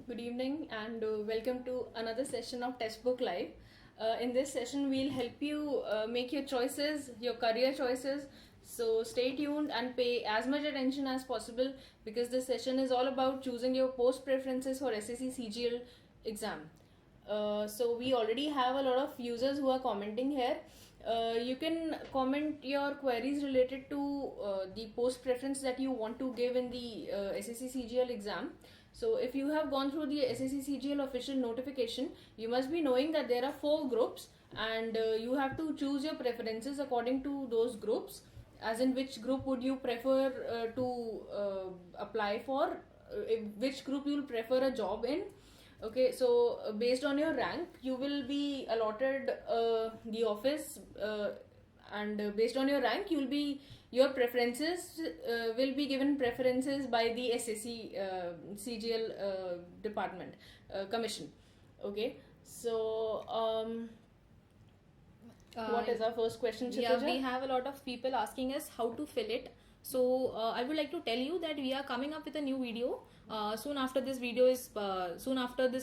Good evening and welcome to another session of Testbook Live. In this session, we'll help you make your choices, your career choices. So stay tuned and pay as much attention as possible because this session is all about choosing your post preferences for SSC CGL exam. So we already have a lot of users who are commenting here. You can comment your queries related to the post preference that you want to give in the SSC CGL exam. So if you have gone through the SSC CGL official notification, you must be knowing that there are 4 groups and you have to choose your preferences according to those groups, as in which group would you prefer to apply for, which group you will prefer a job in. Okay, so based on your rank, you will be allotted the office and based on your rank, your preferences will be given preferences by the SSC CGL department commission. Okay, so what is our first question, Kshitija? Yeah, we have a lot of people asking us how to fill it. So I would like to tell you that we are coming up with a new video soon after this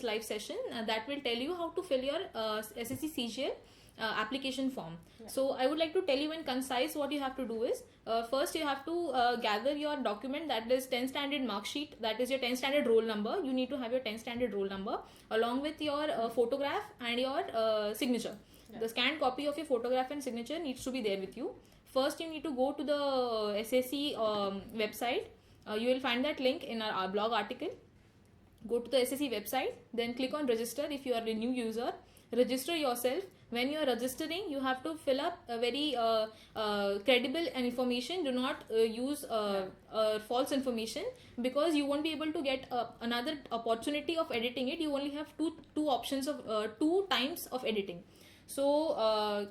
live session that will tell you how to fill your SSC CGL application form. Yeah. So I would like to tell you in concise what you have to do is first you have to gather your document, that is 10th standard mark sheet, that is your 10th standard roll number. You need to have your 10th standard roll number along with your photograph and your signature. Yeah. The scanned copy of your photograph and signature needs to be there with you. First you need to go to the SSC website. You will find that link in our blog article. Go to the SSC website, then click on register if you are a new user. Register yourself. When you are registering, you have to fill up a very credible information. Do not use false information, because you won't be able to get another opportunity of editing it. You only have two options of 2 times of editing. So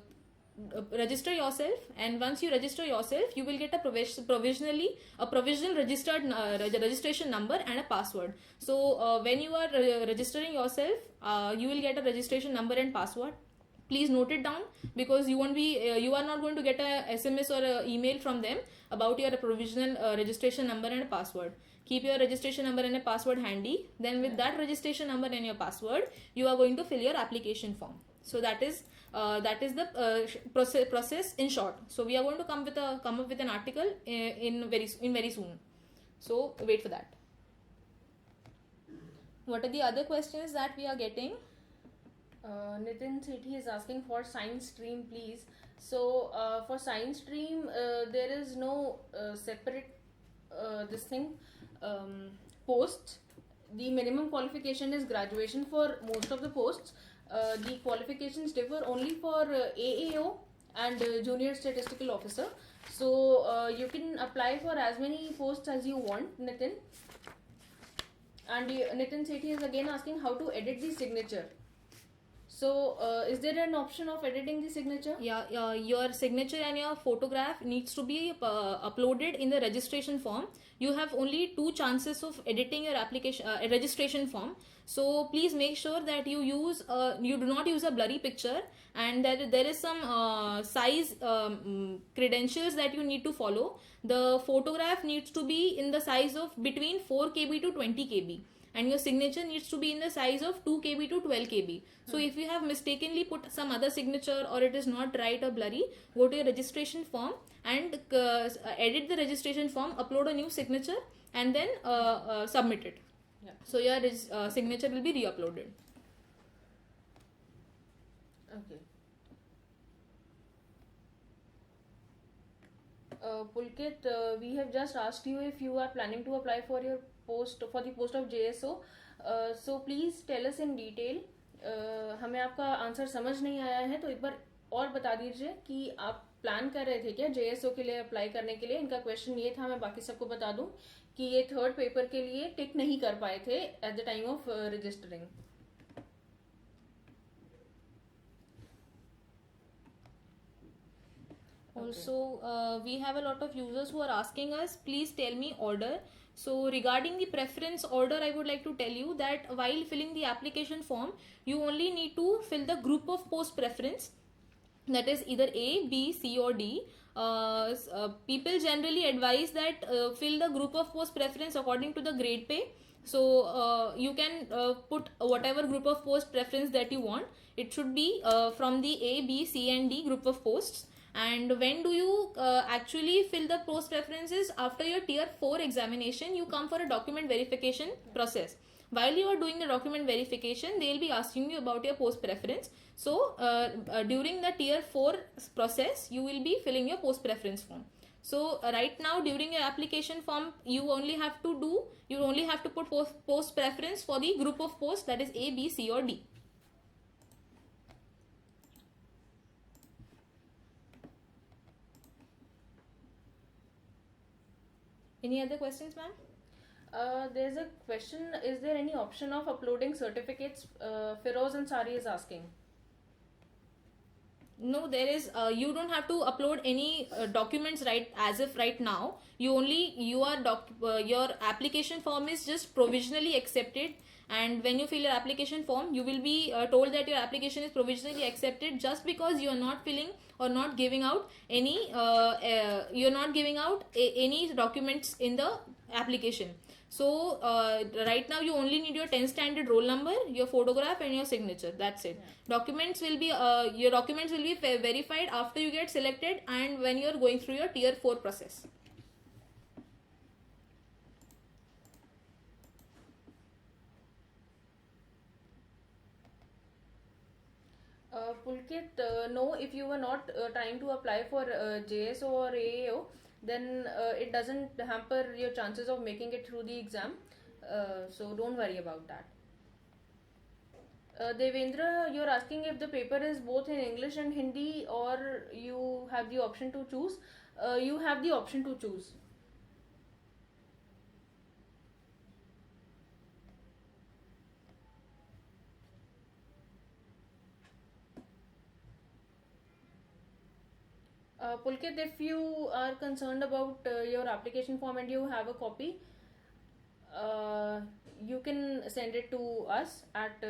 register yourself, and once you register yourself, you will get a provisional registered registration number and a password. So when you are registering yourself, you will get a registration number and password. Please note it down, because you are not going to get a SMS or a email from them about your provisional registration number and a password. Keep your registration number and a password handy. Then with that registration number and your password, you are going to fill your application form. So that is the process in short. So we are going to come up with an article in very soon. So wait for that. What are the other questions that we are getting? Nitin Sethi is asking for science stream, please. So for science stream, there is no separate post. The minimum qualification is graduation for most of the posts. The qualifications differ only for AAO and Junior Statistical Officer. So you can apply for as many posts as you want, Nitin. And Nitin Sethi is again asking how to edit the signature. So is there an option of editing the signature? Yeah, your signature and your photograph needs to be uploaded in the registration form. You have only 2 chances of editing your application registration form. So please make sure that you do not use a blurry picture, and that there is some size credentials that you need to follow. The photograph needs to be in the size of between 4 KB to 20 KB. And your signature needs to be in the size of 2 KB to 12 KB. So if you have mistakenly put some other signature, or it is not right or blurry, go to your registration form and edit the registration form, upload a new signature, and then submit it. Yeah. So your signature will be re-uploaded. Okay. Pulkit, we have just asked you if you are planning to apply for the post of JSO. So please tell us in detail. हमें आपका answer समझ नहीं आया है, तो एक बार और बता दीजिए कि आप प्लान कर रहे थे क्या JSO के लिए अप्लाई करने के लिए. इनका क्वेश्चन ये था, मैं बाकी सबको बता दूं कि ये 3rd पेपर के लिए टिक नहीं कर पाए थे at the time of registering. Also, we have a lot of users who are asking us, please tell me order. So regarding the preference order, I would like to tell you that while filling the application form, you only need to fill the group of post preference, that is either A, B, C or D. people generally advise that fill the group of post preference according to the grade pay. So you can put whatever group of post preference that you want. It should be from the A, B, C and D group of posts. And when do you actually fill the post preferences? After your tier 4 examination, you come for a document verification process. While you are doing the document verification, they will be asking you about your post preference. So during the tier 4 process, you will be filling your post preference form. So right now during your application form, you only have to put post preference for the group of posts, that is A, B, C or D. Any other questions, ma'am? There's a question, is there any option of uploading certificates? Firoz Ansari is asking. No, there is. You don't have to upload any documents right now. Your application form is just provisionally accepted, and when you fill your application form, you will be told that your application is provisionally accepted just because you are not filling or not giving out any any documents in the application. So right now you only need your 10th standard roll number, your photograph and your signature. That's it. Yeah. Your documents will be verified after you get selected and when you are going through your tier 4 process. Pulkit, no, if you were not trying to apply for JSO or AAO, then it doesn't hamper your chances of making it through the exam. So don't worry about that. Devendra, you're asking if the paper is both in English and Hindi or you have the option to choose. You have the option to choose. Pulkit, if you are concerned about your application form and you have a copy, you can send it to us at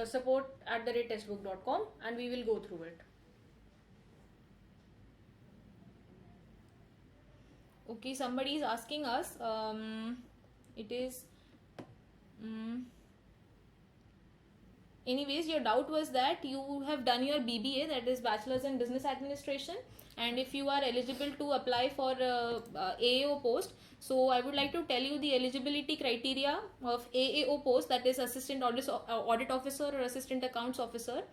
support@testbook.com and we will go through it. Okay, somebody is asking us. It is. Anyways, your doubt was that you have done your BBA, that is Bachelor's in Business Administration, and if you are eligible to apply for AAO post, so I would like to tell you the eligibility criteria of AAO post, that is Assistant Audit Officer or Assistant Accounts Officer.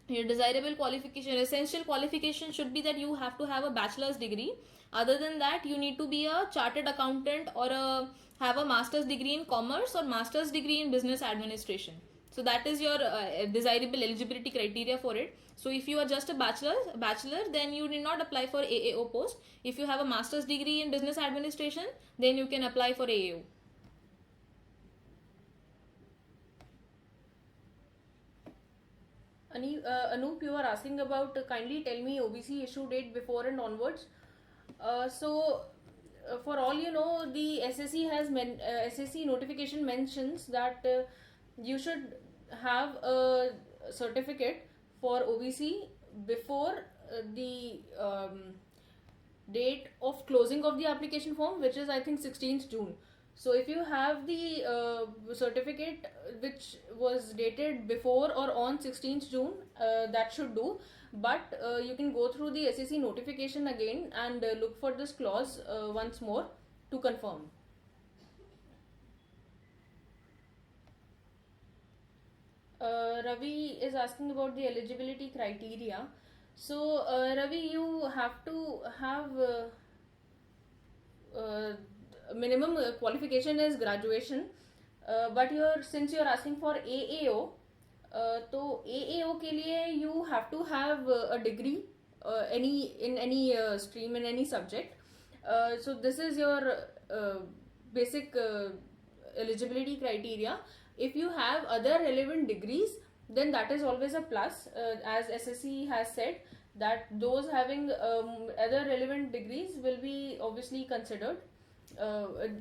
Your desirable qualification, essential qualification should be that you have to have a bachelor's degree. Other than that, you need to be a chartered accountant or have a master's degree in commerce or master's degree in business administration. So that is your desirable eligibility criteria for it. So if you are just a bachelor, then you need not apply for AAO post. If you have a master's degree in business administration, then you can apply for AAO. Anup, you are asking about kindly tell me OBC issue date before and onwards. For all you know, the SSC has SSC notification mentions that you should have a certificate for OBC before the date of closing of the application form, which is I think 16th June. So if you have the certificate which was dated before or on 16th June, that should do. But you can go through the SSC notification again and look for this clause once more to confirm. Ravi is asking about the eligibility criteria. So Ravi, you have to have minimum qualification is graduation, but since you're asking for AAO, so AAO के लिए you have to have a degree in any stream in any subject. So this is your basic eligibility criteria. If you have other relevant degrees, then that is always a plus, as SSC has said that those having other relevant degrees will be obviously considered,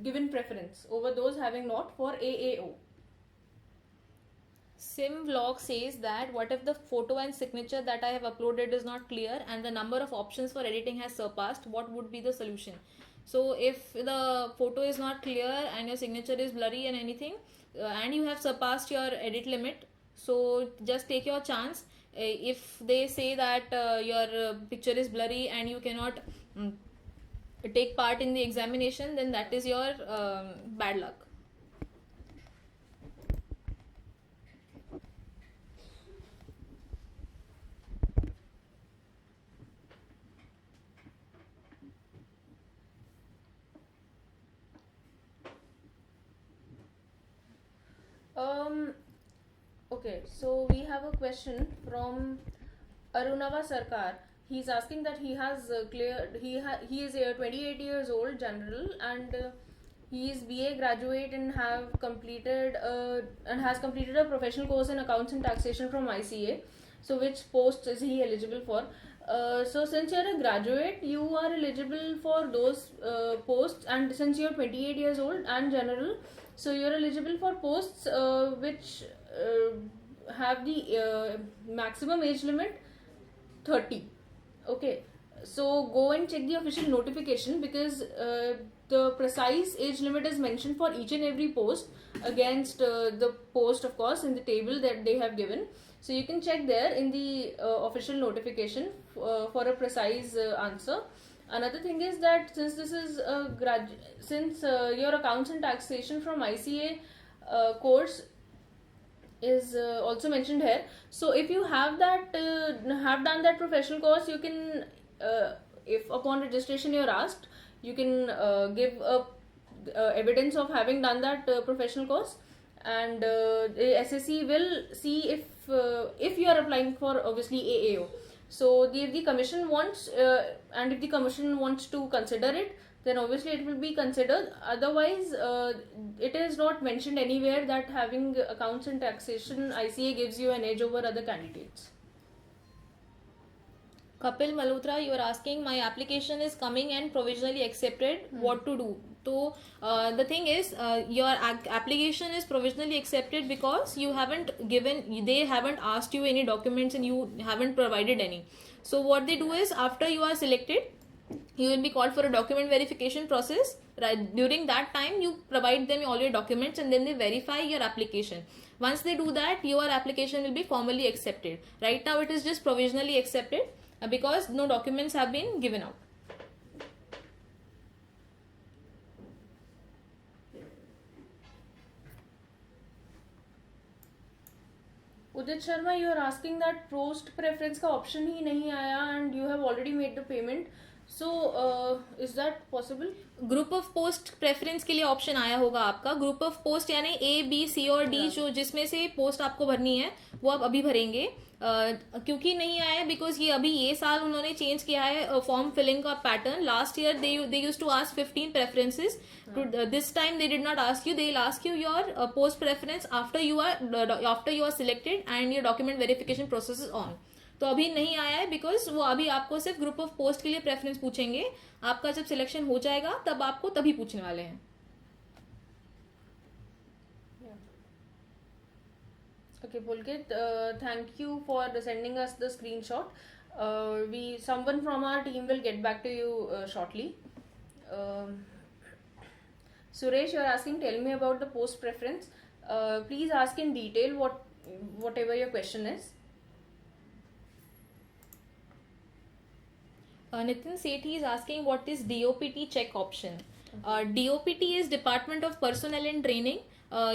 given preference over those having not for AAO. Simvlog says that what if the photo and signature that I have uploaded is not clear and the number of options for editing has surpassed? What would be the solution? So if the photo is not clear and your signature is blurry and anything, and you have surpassed your edit limit, so just take your chance. If they say that your picture is blurry and you cannot take part in the examination, then that is your bad luck. Okay, so we have a question from Arunava Sarkar. He's asking that he has cleared. He is 28 years old, general, and he is BA graduate and has completed a professional course in accounts and taxation from ICA. So which post is he eligible for? So since you're a graduate, you are eligible for those posts, and since you're 28 years old and general, so you're eligible for posts which have the maximum age limit 30. Okay, so go and check the official notification, because the precise age limit is mentioned for each and every post against the post, of course, in the table that they have given. So you can check there in the official notification for a precise answer. Another thing is that since this is your accounts and taxation from ICA course is also mentioned here. So if you have done that professional course, you can, if upon registration you're asked, you can give evidence of having done that professional course, and the SSC will see if you are applying for obviously AAO. So if the commission wants and if the commission wants to consider it, then obviously it will be considered. Otherwise, it is not mentioned anywhere that having accounts and taxation ICA gives you an edge over other candidates. Kapil Malhotra, you are asking, my application is coming and provisionally accepted. What to do? So the thing is, your application is provisionally accepted because you haven't given, they haven't asked you any documents and you haven't provided any. So what they do is, after you are selected, you will be called for a document verification process. Right, during that time you provide them all your documents and then they verify your application. Once they do that, your application will be formally accepted. Right now it is just provisionally accepted because no documents have been given out. Udit Sharma, you are asking that post preference का option ही नहीं आया and you have already made the payment. So is that possible? Group of post preference के लिए option आया होगा आपका. Group of post यानी A B C और डी, जो जिसमें से पोस्ट आपको भरनी है वो आप अभी भरेंगे. क्योंकि नहीं आया है बिकॉज ये साल उन्होंने चेंज किया है फॉर्म फिलिंग का pattern. Last year they used to ask 15 preferences. This time they did not ask you. They will ask you your post preference after you are selected and your document verification process is on. तो अभी नहीं आया है because वो अभी आपको सिर्फ group of post के लिए प्रेफरेंस पूछेंगे. आपका जब सिलेक्शन हो जाएगा तब आपको तभी पूछने वाले हैं. Okay, Pulkit, thank you for sending us the screenshot. Someone from our team will get back to you shortly. Suresh, you're asking, tell me about the post preference. Please ask in detail whatever your question is. Nitin Sethi is asking, what is DOPT check option? DOPT is Department of Personnel and Training.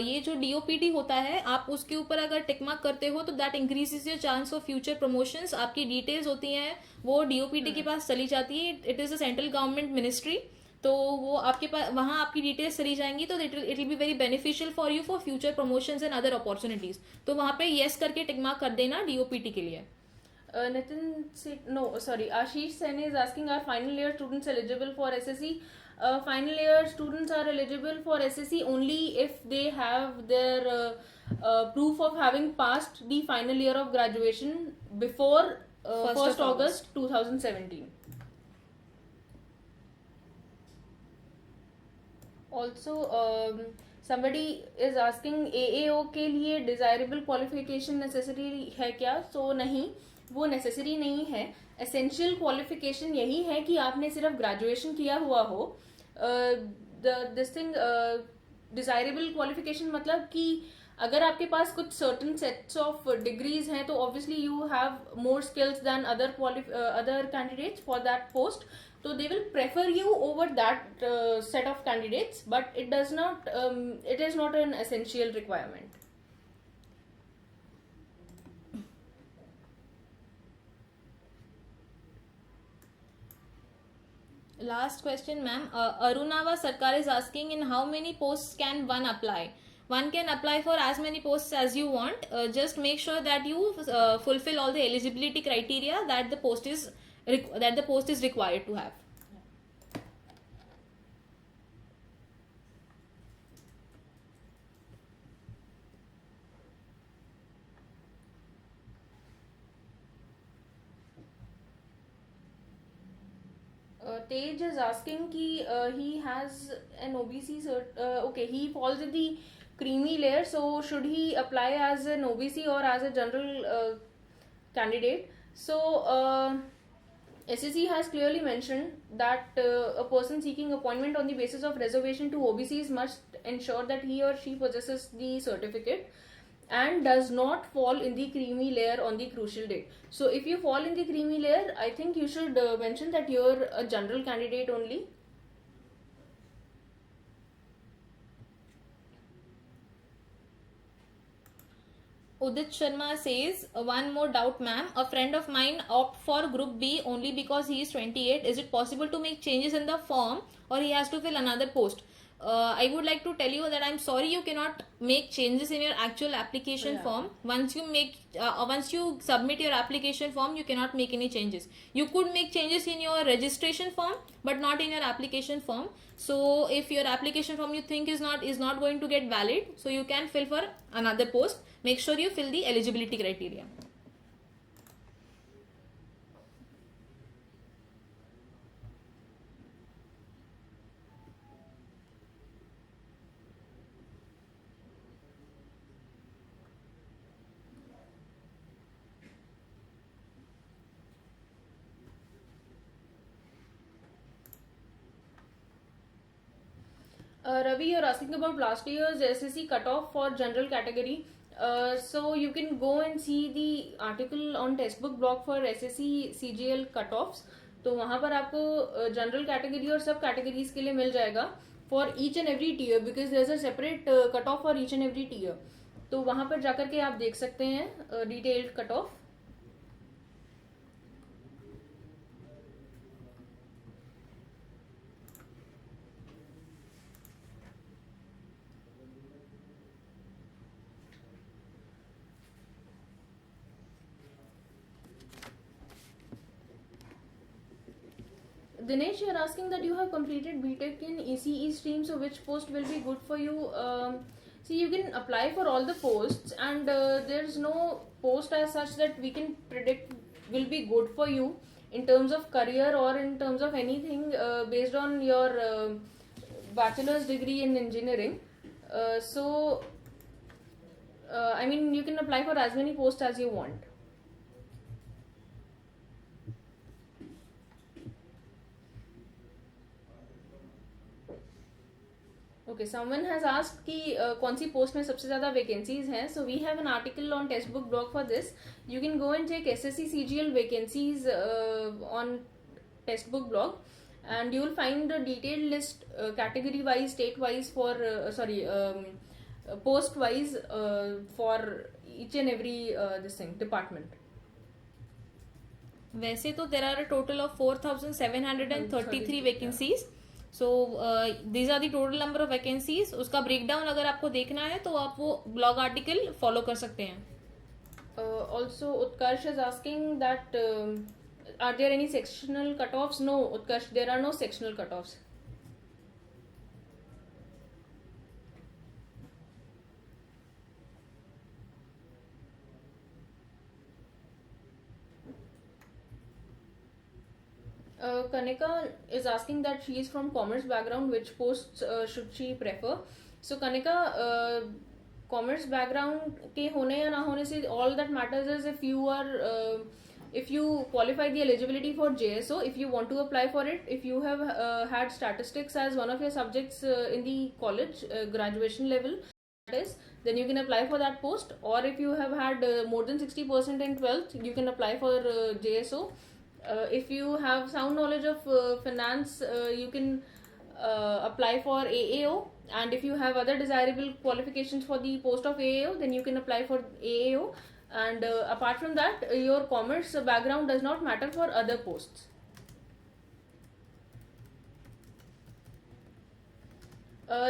ये जो DOPT होता है, आप उसके ऊपर अगर tick mark करते हो तो that increases your chance of future promotions. आपकी डिटेल्स होती हैं वो DOPT के पास चली जाती है. It is a central government ministry. तो वो आपके पास वहाँ आपकी डिटेल्स चली जाएंगी तो it will be very beneficial for you for future promotions and other opportunities. तो वहाँ पे येस करके टिक मार्क कर देना DOPT के लिए. Ashish Sen is asking, are final year students eligible for SSC? Final year students are eligible for SSC only if they have their proof of having passed the final year of graduation before 1st August 2017. Also, somebody is asking AAO के लिए desirable qualification necessary है क्या? So नहीं, वो necessary नहीं है. Essential qualification यही है कि आपने सिर्फ graduation किया हुआ हो. This thing desirable qualification मतलब कि अगर आपके पास कुछ certain sets of degrees हैं तो obviously you have more skills than other candidates for that post. So they will prefer you over that set of candidates, but it is not an essential requirement. Last question, ma'am. Arunava Sarkar is asking, in how many posts can one apply? One can apply for as many posts as you want. Just make sure that you fulfill all the eligibility criteria that the post is required to have. Tej is asking ki he has an OBC okay, he falls in the creamy layer, so should he apply as an OBC or as a general candidate? So SSC has clearly mentioned that a person seeking appointment on the basis of reservation to OBCs must ensure that he or she possesses the certificate and does not fall in the creamy layer on the crucial date. So if you fall in the creamy layer, I think you should mention that you're a general candidate only. Udit Sharma says, one more doubt, ma'am. A friend of mine opt for Group B only because he is 28. Is it possible to make changes in the form, or he has to fill another post? I would like to tell you that I'm sorry, you cannot make changes in your actual application form. Once you submit your application form, you cannot make any changes. You could make changes in your registration form, but not in your application form. So if your application form you think is not going to get valid, so you can fill for another post. Make sure you fill the eligibility criteria. Ravi, you're asking about last year's SSC cutoff for general category. So you can go and see the article on Testbook blog for SSC CGL cutoffs. तो वहाँ पर आपको general category और सब categories के लिए मिल जाएगा for each and every tier, because there is a separate cut off for each and every tier. तो वहाँ पर जाकर के आप देख सकते हैं detailed cut off. Dinesh, you're asking that you have completed BTech in ECE stream, so which post will be good for you? See, you can apply for all the posts, and there's no post as such that we can predict will be good for you in terms of career or in terms of anything based on your bachelor's degree in engineering. I mean, you can apply for as many posts as you want. Okay, someone has asked कि कौन सी post में सबसे ज़्यादा vacancies हैं. So we have an article on Testbook blog for this. You can go and check SSC CGL vacancies on Testbook blog, and you will find a detailed list category wise, state wise for post wise for each and every this thing department. वैसे तो there are a total of 4,733 vacancies. So these are the total number of vacancies. उसका breakdown अगर आपको देखना है तो आप वो blog article follow कर सकते हैं. Also, Utkarsh is asking that are there any sectional cutoffs? No, Utkarsh, there are no sectional cutoffs. Kanika is asking that she is from commerce background, which posts should she prefer? So Kanika, commerce background के होने या ना होने से all that matters is if you qualify the eligibility for JSO, if you want to apply for it, if you have had statistics as one of your subjects in the college graduation level, that is, then you can apply for that post. Or if you have had more than 60% in 12th, you can apply for JSO. If you have sound knowledge of finance, you can apply for AAO. And if you have other desirable qualifications for the post of AAO, then you can apply for AAO. And apart from that, your commerce background does not matter for other posts.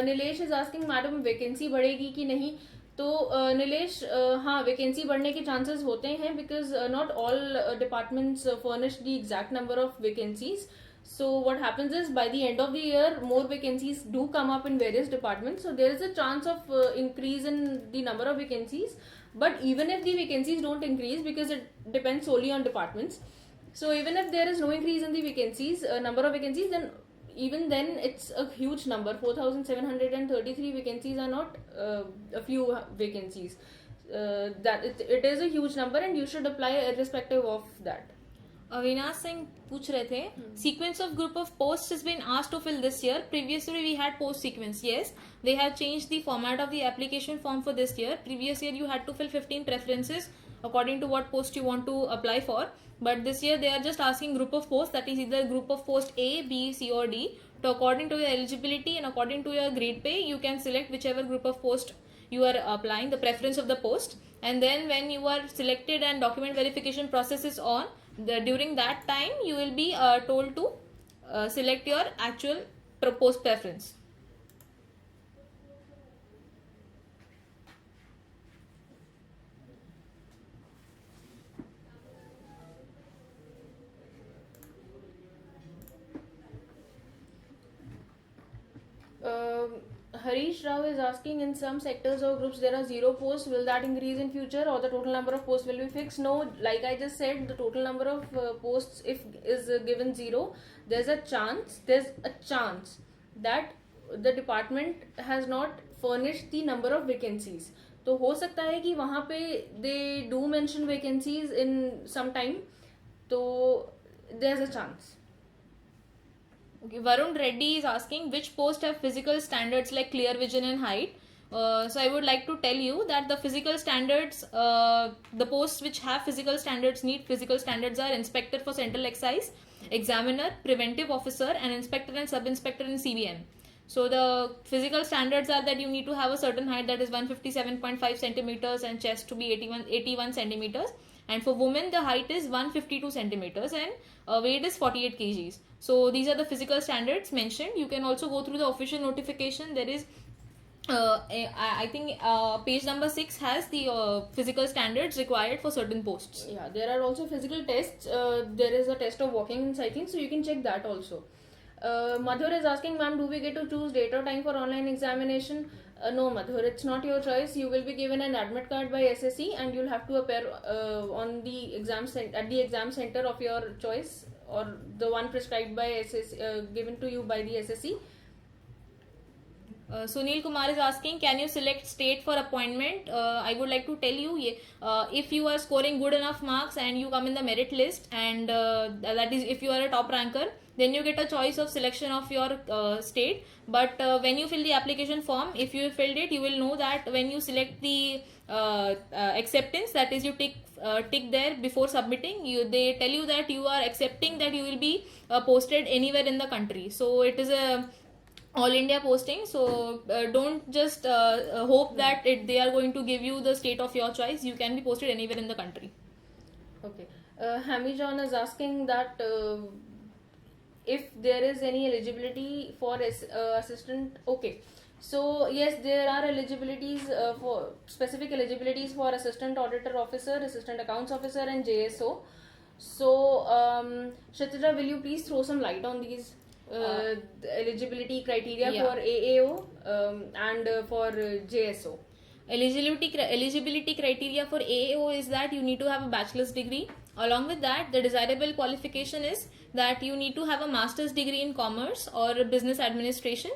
Nilesh is asking madam vacancy बढ़ेगी कि नहीं. तो नीलेश, हाँ, vacancy बढ़ने के chances होते हैं because not all departments furnish the exact number of vacancies. So what happens is by the end of the year, more vacancies do come up in various departments. So there is a chance of increase in the number of vacancies. But even if the vacancies don't increase, because it depends solely on departments. So even if there is no increase in the vacancies, number of vacancies, then even then it's a huge number. 4,733 vacancies are not a few vacancies. That it is a huge number, and you should apply irrespective of that. Avinash Singh पूछ रहे थे, sequence of group of post has been asked to fill this year. Previously we had post sequence. Yes, they have changed the format of the application form for this year. Previous year you had to fill 15 preferences according to what post you want to apply for. But this year they are just asking group of post, that is either group of post A, B, C or D. So according to your eligibility and according to your grade pay, you can select whichever group of post you are applying, the preference of the post. And then when you are selected and document verification process is on, during that time you will be told to select your actual post preference. Harish Rao is asking, in some sectors or groups there are 0 posts. Will that increase in future, or the total number of posts will be fixed? No, like I just said, the total number of posts, if is given 0, there's a chance that the department has not furnished the number of vacancies. तो हो सकता है कि वहाँ पे they do mention vacancies in some time, तो there's a chance. Okay, Varun Reddy is asking which posts have physical standards like clear vision and height. So I would like to tell you that the physical standards, the posts which have physical standards need physical standards are inspector for central excise, examiner, preventive officer, and inspector and sub-inspector in CBM. So the physical standards are that you need to have a certain height, that is 157.5 centimeters, and chest to be 81 centimeters. And for women, the height is 152 centimeters and weight is 48 kgs. So these are the physical standards mentioned. You can also go through the official notification. There is, I think, page number 6 has the physical standards required for certain posts. Yeah, there are also physical tests. There is a test of walking and cycling, so you can check that also. Madhur is asking, ma'am, do we get to choose date or time for online examination? No, Madhur, it's not your choice. You will be given an admit card by SSC, and you'll have to appear on the at the exam center of your choice, or the one prescribed by SSC, given to you by the SSC. Sunil Kumar is asking, can you select state for appointment? I would like to tell you, if you are scoring good enough marks and you come in the merit list, and that is if you are a top ranker, then you get a choice of selection of your state. But when you fill the application form, if you filled it, you will know that when you select the acceptance, that is you tick there before submitting, they tell you that you are accepting that you will be posted anywhere in the country. So it is a all India posting, so don't just hope that they are going to give you the state of your choice. You can be posted anywhere in the country. Okay. Hammy John is asking that if there is any eligibility for assistant. Okay, so yes, there are eligibilities for specific eligibilities for assistant auditor officer, assistant accounts officer, and JSO. So Kshitija, will you please throw some light on these eligibility criteria for AAO and for JSO? Eligibility criteria for AAO is that you need to have a bachelor's degree. Along with that, the desirable qualification is that you need to have a master's degree in commerce or business administration.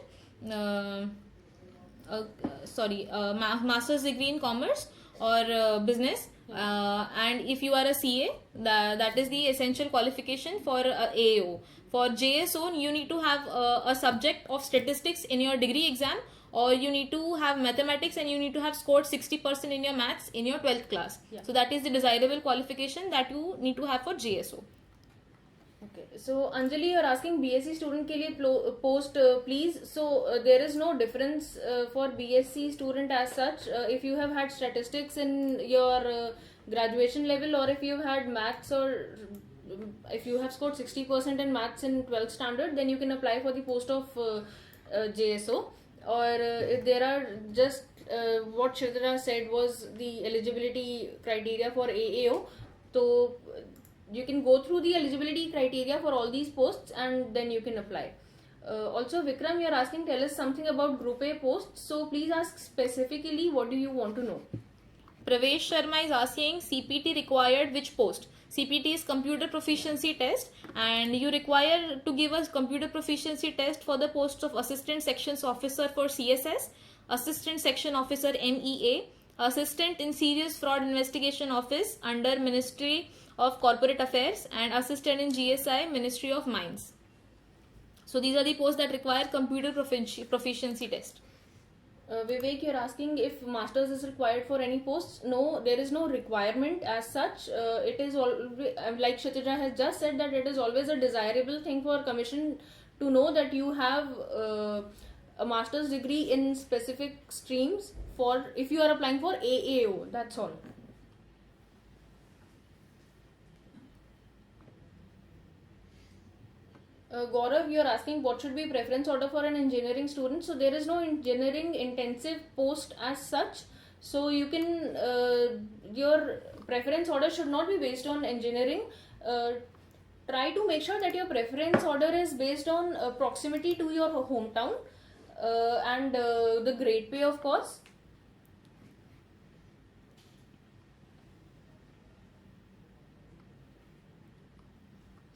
master's degree in commerce or business. And if you are a CA, that is the essential qualification for AAO. For JSO, you need to have a subject of statistics in your degree exam, or you need to have mathematics and you need to have scored 60% in your maths in your 12th class. Yeah. So that is the desirable qualification that you need to have for JSO. Okay, so Anjali, you're asking BSc student के लिए post please. So there is no difference for BSc student as such. If you have had statistics in your graduation level, or if you have had maths, or if you have scored 60% in maths in 12th standard, then you can apply for the post of JSO. Or if there are just what Shridhara said was the eligibility criteria for AAO. So you can go through the eligibility criteria for all these posts and then you can apply. Also, Vikram, you're asking, tell us something about Group A posts. So please ask specifically, what do you want to know? Pravesh Sharma is asking, CPT required which post? CPT is computer proficiency test, and you require to give us computer proficiency test for the posts of assistant sections officer for CSS, assistant section officer MEA, assistant in serious fraud investigation office under Ministry of Corporate Affairs, and assistant in GSI, Ministry of Mines. So these are the posts that require computer proficiency test. Vivek, you're asking if masters is required for any posts. No, there is no requirement as such. It is all like Kshitija has just said, that it is always a desirable thing for commission to know that you have a master's degree in specific streams for if you are applying for AAO. That's all. Gaurav, you are asking what should be preference order for an engineering student. So there is no engineering intensive post as such. So you can your preference order should not be based on engineering. Try to make sure that your preference order is based on proximity to your hometown and the grade pay, of course.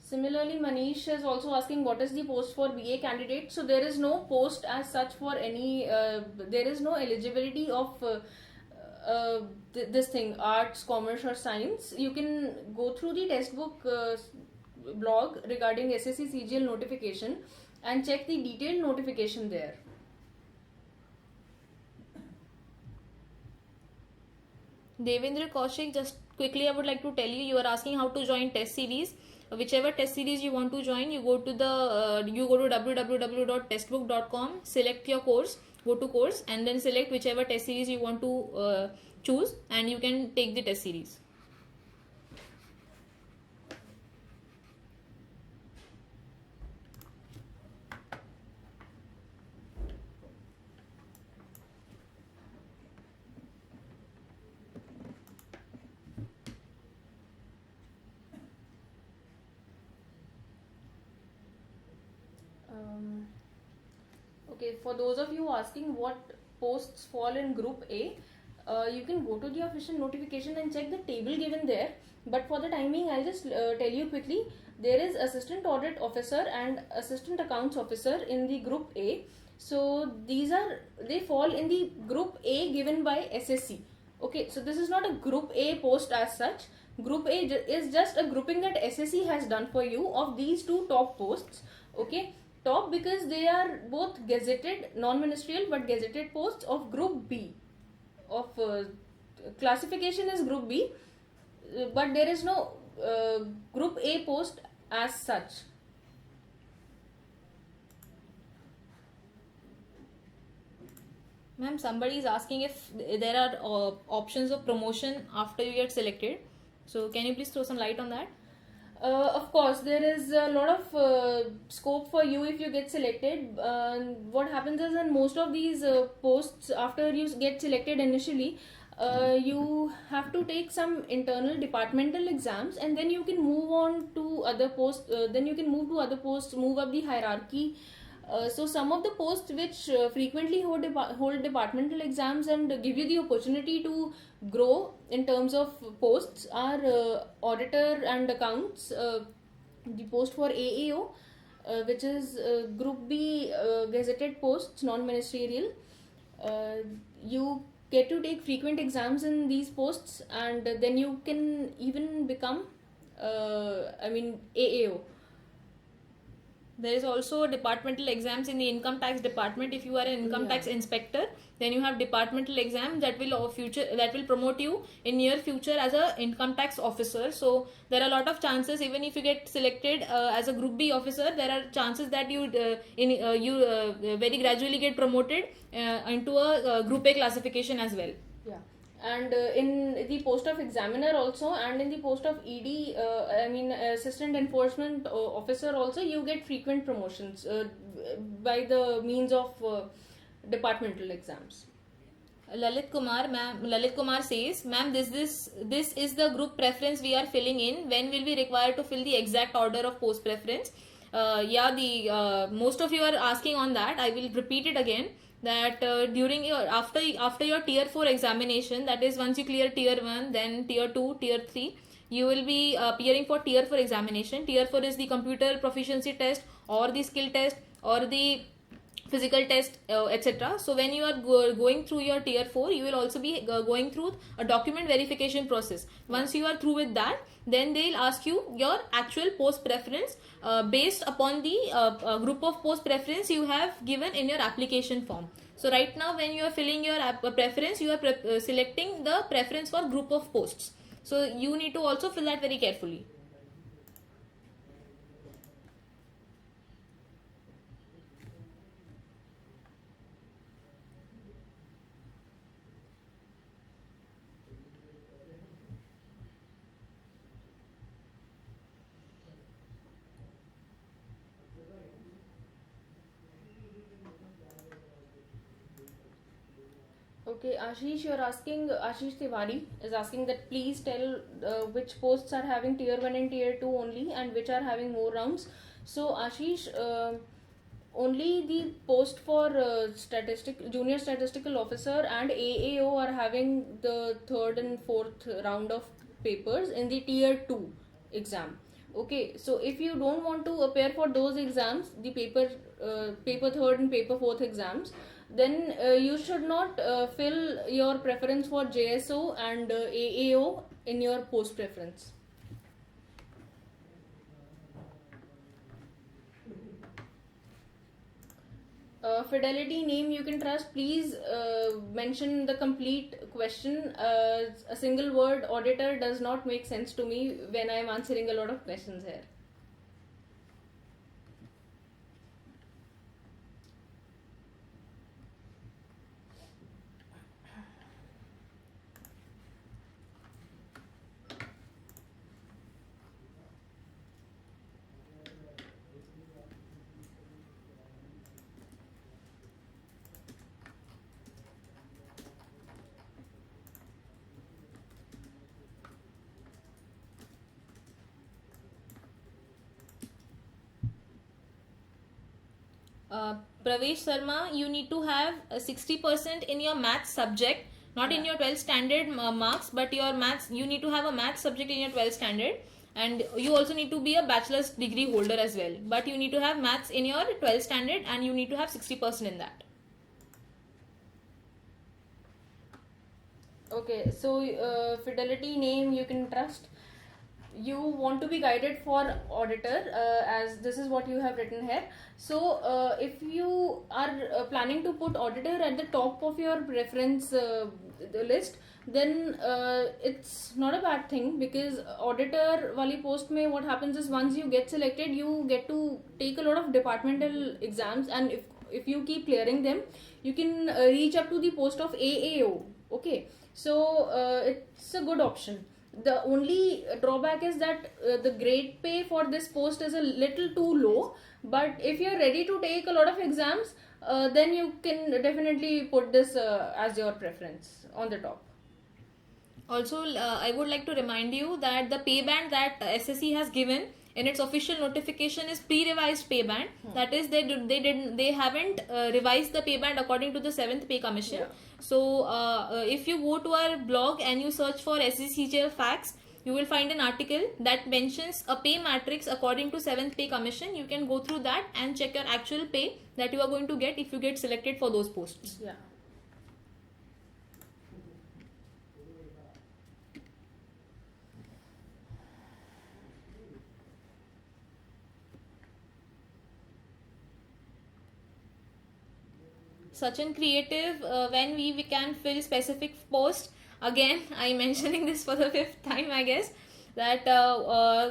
Similarly, Manish is also asking what is the post for BA candidate. So there is no post as such for any, there is no eligibility of this thing, arts, commerce or science. You can go through the textbook blog regarding SSC CGL notification and check the detailed notification there. Devendra Kaushik, just quickly I would like to tell you, you are asking how to join test series. Whichever test series you want to join, you go to www.testbook.com, select your course, go to course, and then select whichever test series you want to choose, and you can take the test series. Okay, for those of you asking what posts fall in Group A, you can go to the official notification and check the table given there. But for the timing, I'll just tell you quickly. There is Assistant Audit Officer and Assistant Accounts Officer in the Group A. So they fall in the Group A given by SSC. Okay, so this is not a Group A post as such. Group A is just a grouping that SSC has done for you of these two top posts. Okay. Top because they are both gazetted, non-ministerial but gazetted posts of Group B. Of classification is Group B, but there is no Group A post as such. Ma'am, somebody is asking if there are options of promotion after you get selected. So can you please throw some light on that? Of course, there is a lot of scope for you if you get selected. What happens is, in most of these posts, after you get selected initially, you have to take some internal departmental exams, and then you can move on to other posts. Then you can move to other posts, move up the hierarchy. So some of the posts which frequently hold departmental exams and give you the opportunity to grow in terms of posts are auditor and accounts, the post for AAO, which is Group B gazetted posts, non-ministerial, you get to take frequent exams in these posts, and then you can even become AAO. There is also departmental exams in the income tax department. If you are an income tax inspector, then you have departmental exam that will promote you in near future as a income tax officer. So there are a lot of chances. Even if you get selected as a Group B officer, there are chances that you very gradually get promoted into a Group A classification as well. Yeah. And in the post of examiner also, and in the post of ED, assistant enforcement officer also, you get frequent promotions by the means of departmental exams. Lalit Kumar says, ma'am, this is the group preference we are filling in. When will we require to fill the exact order of post preference? Most of you are asking on that. I will repeat it again. That during your after your tier 4 examination, that is once you clear tier 1, then tier 2, tier 3, you will be appearing for tier 4 examination. Tier 4 is the computer proficiency test or the skill test or the physical test, etc. So when you are going through your tier 4, you will also be going through a document verification process. Once you are through with that, then they will ask you your actual post preference based upon the group of post preference you have given in your application form. So right now when you are filling your preference, you are selecting the preference for group of posts. So you need to also fill that very carefully. Okay, Ashish Tiwari is asking that please tell which posts are having tier 1 and tier 2 only, and which are having more rounds. So Ashish, only the post for junior statistical officer and AAO are having the third and fourth round of papers in the tier 2 exam. Okay, so if you don't want to appear for those exams, the paper third and paper fourth exams, then you should not fill your preference for JSO and AAO in your post preference. Fidelity name you can trust. Please mention the complete question. A single word auditor does not make sense to me when I am answering a lot of questions here. Pravesh Sharma, you need to have 60% in your maths subject, not in your 12th standard marks, but your maths, you need to have a maths subject in your 12th standard, and you also need to be a bachelor's degree holder as well, but you need to have maths in your 12th standard and you need to have 60% in that. Okay, so fidelity name you can trust. You want to be guided for auditor, as this is what you have written here. So if you are planning to put auditor at the top of your preference list, then it's not a bad thing, because auditor wali post mein what happens is, once you get selected, you get to take a lot of departmental exams, and if you keep clearing them, you can reach up to the post of AAO. Okay, so it's a good option. The only drawback is that the grade pay for this post is a little too low, but if you're ready to take a lot of exams, then you can definitely put this as your preference on the top. Also, I would like to remind you that the pay band that SSC has given in its official notification is pre-revised pay band. That is, they haven't revised the pay band according to the 7th pay commission. Yeah. So if you go to our blog and you search for SSC CGL facts, you will find an article that mentions a pay matrix according to 7th pay commission. You can go through that and check your actual pay that you are going to get if you get selected for those posts. Yeah. Sachin Creative, when we can fill specific post. Again, I'm mentioning this for the fifth time, I guess, that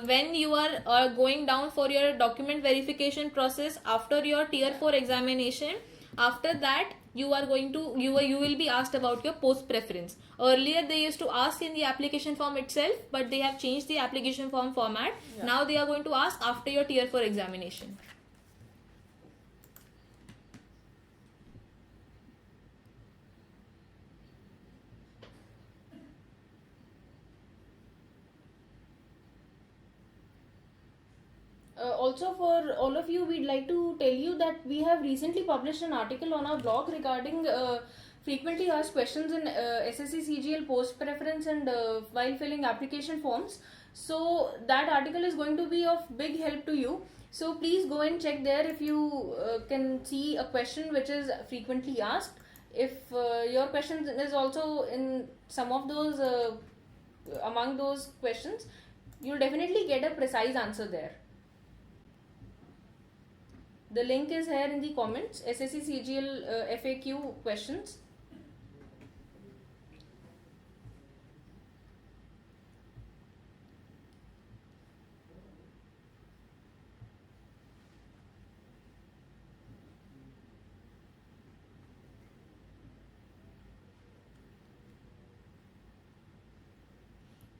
when you are going down for your document verification process after your tier 4 examination, after that you are going to you will be asked about your post preference. Earlier they used to ask in the application form itself, but they have changed the application form format. Now they are going to ask after your tier 4 examination. Also, for all of you, we'd like to tell you that we have recently published an article on our blog regarding frequently asked questions in SSC CGL Post Preference and while filling application forms. So that article is going to be of big help to you. So please go and check there if you can see a question which is frequently asked. If your question is also in some of those among those questions, you'll definitely get a precise answer there. The link is here in the comments. SSC CGL FAQ questions.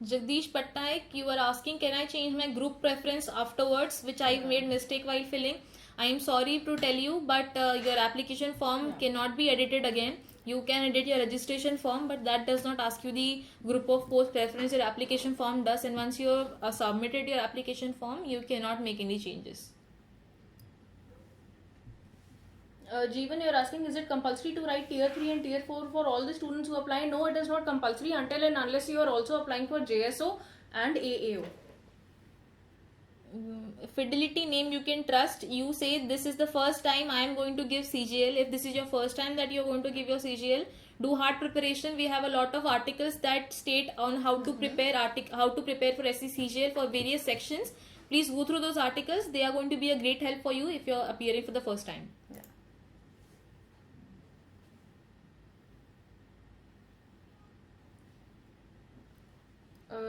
Jagdish Patnaik, you were asking, can I change my group preference afterwards, which I made mistake while filling? I am sorry to tell you, but your application form cannot be edited again. You can edit your registration form, but that does not ask you the group of post preference. Your application form does, and once you have submitted your application form, you cannot make any changes. Jeevan, you're asking, is it compulsory to write tier 3 and tier 4 for all the students who apply? No, it is not compulsory until and unless you are also applying for JSO and AAO. Fidelity name you can trust. You say this is the first time I am going to give CGL. If this is your first time that you are going to give your CGL, do hard preparation. We have a lot of articles that state on how to prepare for SSC CGL for various sections. Please go through those articles. They are going to be a great help for you if you are appearing for the first time.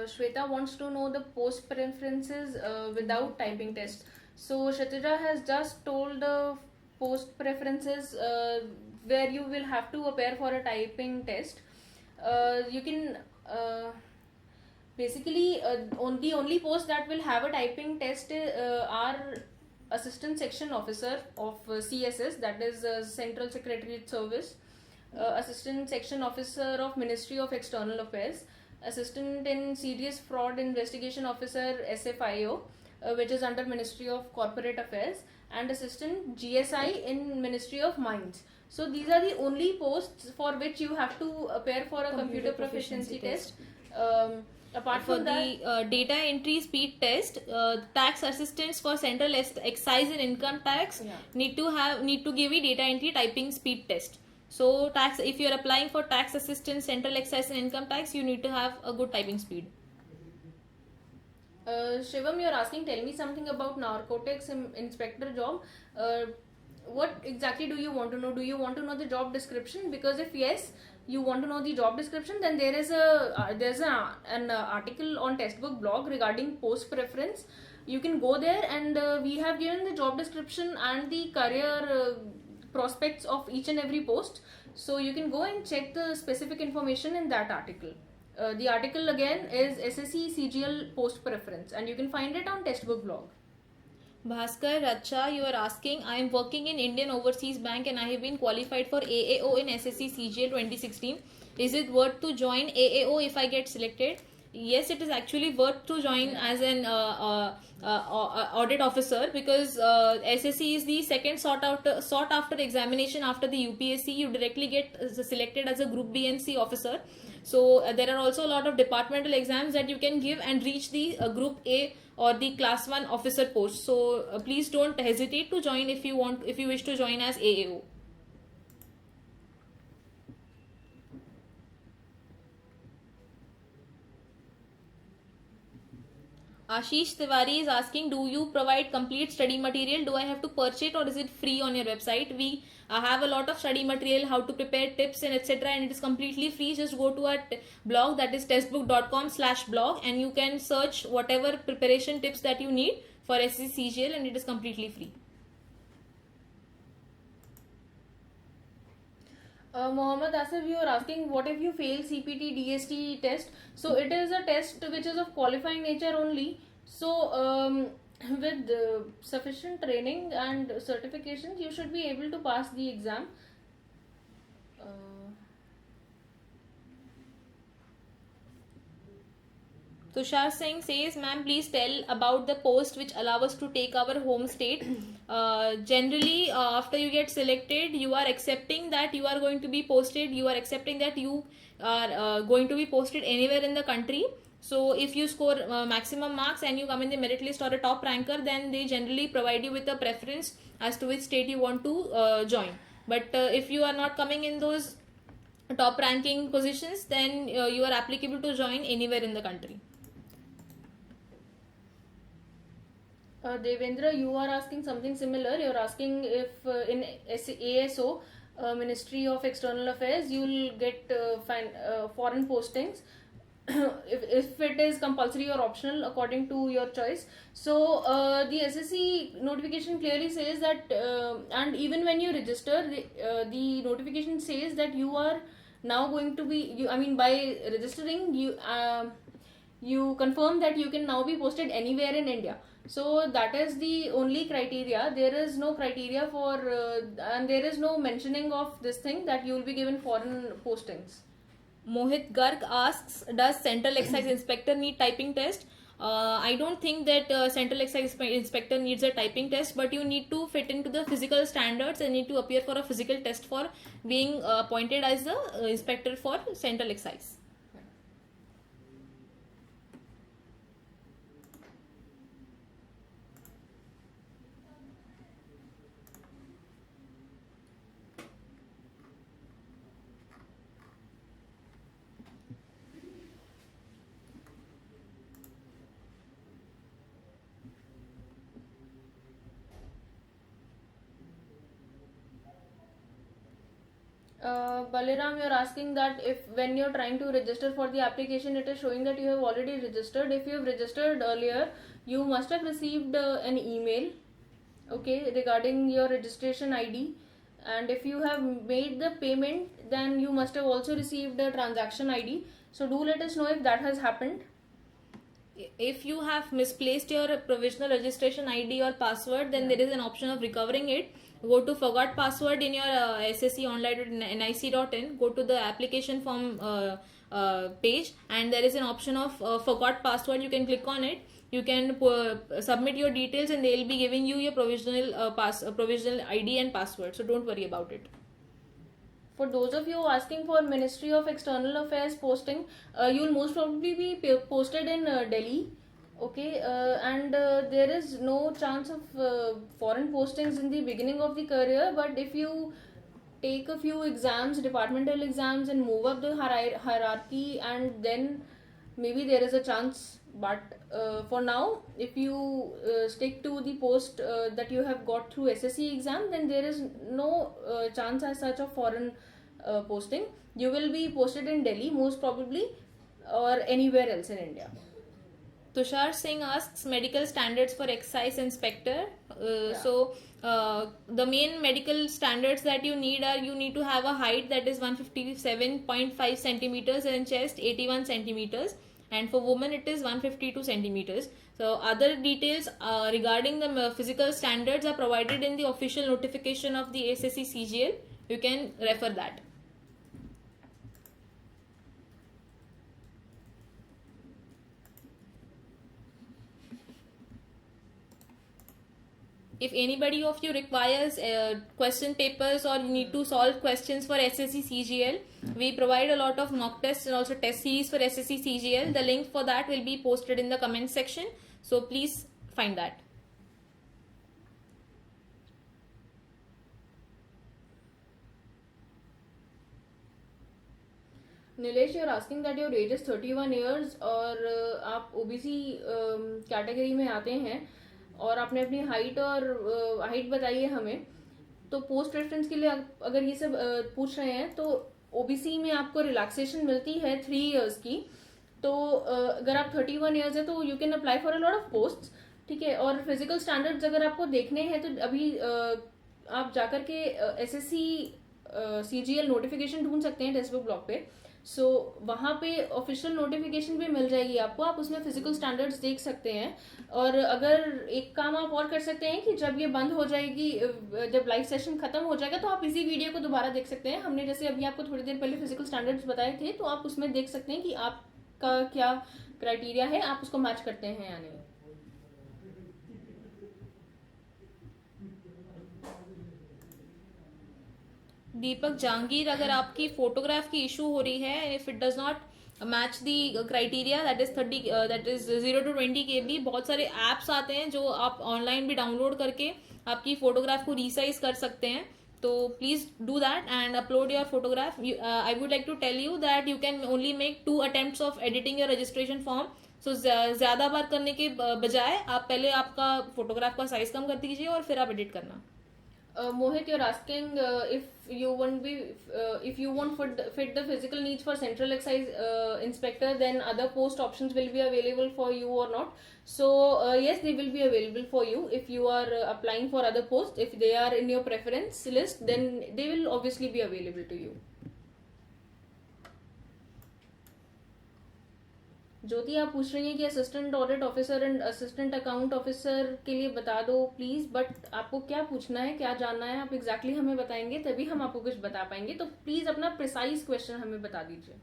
Shweta wants to know the post preferences without typing test. So Kshitija has just told the post preferences where you will have to appear for a typing test. You can basically the only posts that will have a typing test are Assistant Section Officer of CSS, that is Central Secretariat Service, Assistant Section Officer of Ministry of External Affairs, Assistant in Serious Fraud Investigation Officer SFIO, which is under Ministry of Corporate Affairs, and Assistant GSI in Ministry of Mines. So these are the only posts for which you have to appear for a computer proficiency test. Apart for from that, the data entry speed test, tax assistants for central excise and income tax need to give a data entry typing speed test. So if you are applying for tax assistance, central excise and income tax, you need to have a good typing speed. Shivam, you're asking, tell me something about narcotics inspector job. What exactly do you want to know? Do you want to know the job description? Because if yes, you want to know the job description, then there is an article on Testbook blog regarding post preference. You can go there, and we have given the job description and the career prospects of each and every post. So you can go and check the specific information in that article. The article again is SSC CGL Post Preference, and you can find it on Testbook blog. Bhaskar Racha, you are asking, I am working in Indian Overseas Bank and I have been qualified for AAO in SSC CGL 2016. Is it worth to join AAO if I get selected? Yes, it is actually worth to join as an audit officer, because SSC is the second sought after examination after the UPSC. You directly get selected as a Group B and C officer. So there are also a lot of departmental exams that you can give and reach the Group A or the Class 1 officer post. So please don't hesitate to join if you wish to join as AAO. Ashish Tiwari is asking, do you provide complete study material? Do I have to purchase it or is it free on your website? We have a lot of study material, how to prepare tips and etc. and it is completely free. Just go to our blog, that is testbook.com/blog, and you can search whatever preparation tips that you need for SSC CGL and it is completely free. Mohammed Asif, you are asking, what if you fail CPT DST test? So it is a test which is of qualifying nature only. So with sufficient training and certifications, you should be able to pass the exam. Tushar Singh says, ma'am, please tell about the post which allow us to take our home state. Generally, after you get selected, you are accepting that you are going to be posted. You are accepting that you are going to be posted anywhere in the country. So, if you score maximum marks and you come in the merit list or a top ranker, then they generally provide you with a preference as to which state you want to join. But if you are not coming in those top ranking positions, then you are applicable to join anywhere in the country. Devendra, you are asking something similar. You are asking if in ASO, Ministry of External Affairs, you will get foreign postings. if it is compulsory or optional according to your choice. So the SSC notification clearly says that, and even when you register, the notification says that you are now going to be, by registering, you confirm that you can now be posted anywhere in India. So that is the only criteria. There is no criteria for, and there is no mentioning of this thing that you will be given foreign postings. Mohit Garg asks, does Central Excise Inspector need typing test? I don't think that Central Excise Inspector needs a typing test, but you need to fit into the physical standards and need to appear for a physical test for being appointed as the inspector for Central Excise. Baliram, you're asking that if when you're trying to register for the application, it is showing that you have already registered. If you have registered earlier, you must have received an email, okay, regarding your registration ID. And if you have made the payment, then you must have also received a transaction ID. So do let us know if that has happened. If you have misplaced your provisional registration ID or password, then there is an option of recovering it. Go to forgot password in your SSC online.nic.in, go to the application form page, and there is an option of forgot password. You can click on it. You can submit your details and they will be giving you your provisional provisional ID and password. So don't worry about it. For those of you asking for Ministry of External Affairs posting, you will most probably be posted in Delhi. Okay, and there is no chance of foreign postings in the beginning of the career, but if you take a few exams, departmental exams, and move up the hierarchy, and then maybe there is a chance. But for now, if you stick to the post that you have got through SSC exam, then there is no chance as such of foreign posting. You will be posted in Delhi most probably, or anywhere else in India. Tushar Singh asks medical standards for excise inspector. So the main medical standards that you need are, you need to have a height that is 157.5 centimeters and chest 81 centimeters, and for women it is 152 centimeters. So other details regarding the physical standards are provided in the official notification of the SSC CGL. You can refer that. If anybody of you requires question papers or you need to solve questions for SSC CGL, we provide a lot of mock tests and also test series for SSC CGL. The link for that will be posted in the comment section. So please find that. Nilesh, you're asking that your age is 31 years और आप OBC category में आते हैं और आपने अपनी height और height बताई है हमें, तो पोस्ट प्रेफरेंस के लिए अगर ये सब पूछ रहे हैं तो OBC में आपको रिलैक्सेशन मिलती है 3 इयर्स की. तो अगर आप 31 इयर्स है तो you can apply for a lot of post. ठीक है. और फिजिकल स्टैंडर्ड्स अगर आपको देखने हैं तो अभी आप जाकर के SSC CGL नोटिफिकेशन ढूंढ सकते हैं टेक्स्ट बुक ब्लॉग पे. सो वहां पे ऑफिशियल नोटिफिकेशन भी मिल जाएगी आपको, आप उसमें फिजिकल स्टैंडर्ड्स देख सकते हैं. और अगर एक काम आप और कर सकते हैं कि जब ये बंद हो जाएगी, जब लाइव सेशन खत्म हो जाएगा, तो आप इसी वीडियो को दोबारा देख सकते हैं. हमने जैसे अभी आपको थोड़ी देर पहले फिजिकल स्टैंडर्ड्स बताए थे, तो आप उसमें देख सकते हैं कि आपका क्या क्राइटेरिया है, आप उसको मैच करते हैं या नहीं. दीपक जहांगीर, अगर आपकी फोटोग्राफ की इशू हो रही है, if it does not match the criteria that is 0 to 20 KB, बहुत सारे एप्स आते हैं जो आप ऑनलाइन भी डाउनलोड करके आपकी फोटोग्राफ को रीसाइज कर सकते हैं. तो please do that and upload your photograph. I would like to tell you that you can only make 2 attempts of editing your registration form. So ज्यादा बार करने के बजाय आप पहले आपका फोटोग्राफ का साइज कम कर दीजिए और फिर आप एडिट करना. Mohit, you're asking if you won't fit the physical needs for central excise inspector, then other post options will be available for you or not. So yes, they will be available for you if you are applying for other posts. If they are in your preference list, then they will obviously be available to you. ज्योति, आप पूछ रही हैं कि assistant audit officer and assistant account officer के लिए बता दो please, but आपको क्या पूछना है, क्या जानना है, आप एग्जैक्टली हमें बताएंगे तभी हम आपको कुछ बता पाएंगे. तो प्लीज अपना प्रिसाइज क्वेश्चन हमें बता दीजिए.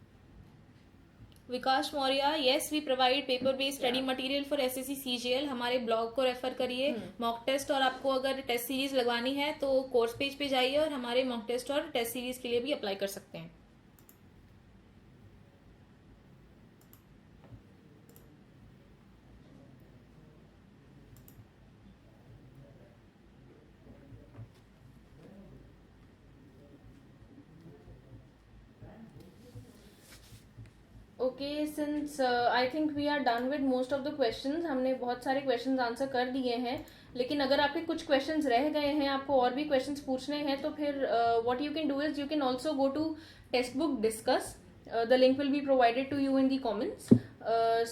Vikas Maurya, yes we provide paper based study material for SSC CGL. हमारे ब्लॉग को रेफर करिए. मॉक टेस्ट और आपको अगर टेस्ट सीरीज लगवानी है तो कोर्स पेज पे जाइए और हमारे मॉक टेस्ट और टेस्ट सीरीज के लिए भी अप्लाई कर सकते हैं. Okay, since I think we are done with most of the questions. हमने बहुत सारे क्वेश्चंस आंसर कर दिए हैं, लेकिन अगर आपके कुछ क्वेश्चंस रह गए हैं, आपको और भी क्वेश्चंस पूछने हैं, तो फिर what you can do is you can also go to textbook discuss. The link will be provided to you in the comments.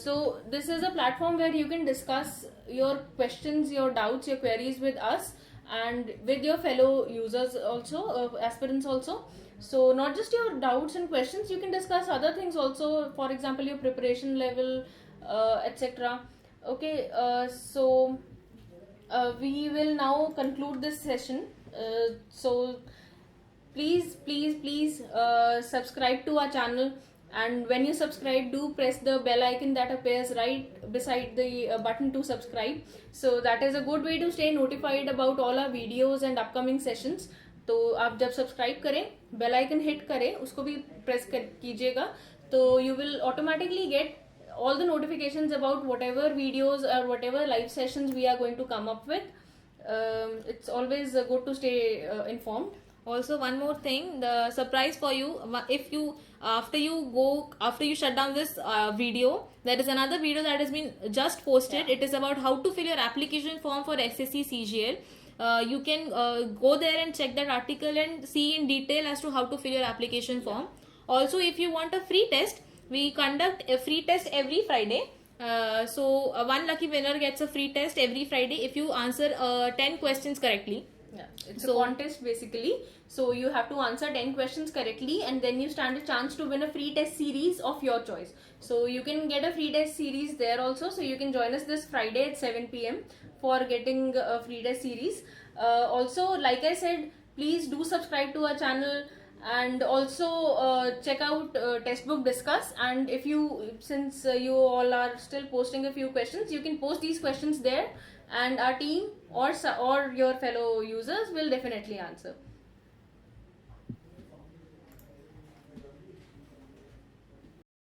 So this is a platform where you can discuss your questions, your doubts, your queries with us and with your fellow users also, aspirants also. So not just your doubts and questions, you can discuss other things also, for example your preparation level, etc. Okay, so we will now conclude this session. So please subscribe to our channel, and when you subscribe, do press the bell icon that appears right beside the button to subscribe. So that is a good way to stay notified about all our videos and upcoming sessions. तो आप जब subscribe करें, bell icon hit करें, उसको भी press कीजिएगा, तो you will automatically gate all the notifications about whatever videos or whatever live sessions we are going to come up with. It's always good to stay informed. Also, one more thing, the surprise for you, if you after you shut down this video, there is another video that has been just posted. It is about how to fill your application form for SSC CGL. You can go there and check that article and see in detail as to how to fill your application form. Also, if you want a free test, we conduct a free test every Friday. So one lucky winner gets a free test every Friday if you answer 10 questions correctly. Yeah, it's a contest basically. So you have to answer 10 questions correctly, and then you stand a chance to win a free test series of your choice. So you can get a free test series there also. So you can join us this Friday at 7 PM for getting a free test series. Also, like I said, please do subscribe to our channel, and also check out Testbook Discuss. And if you, since you all are still posting a few questions, you can post these questions there, and our team or your fellow users will definitely answer.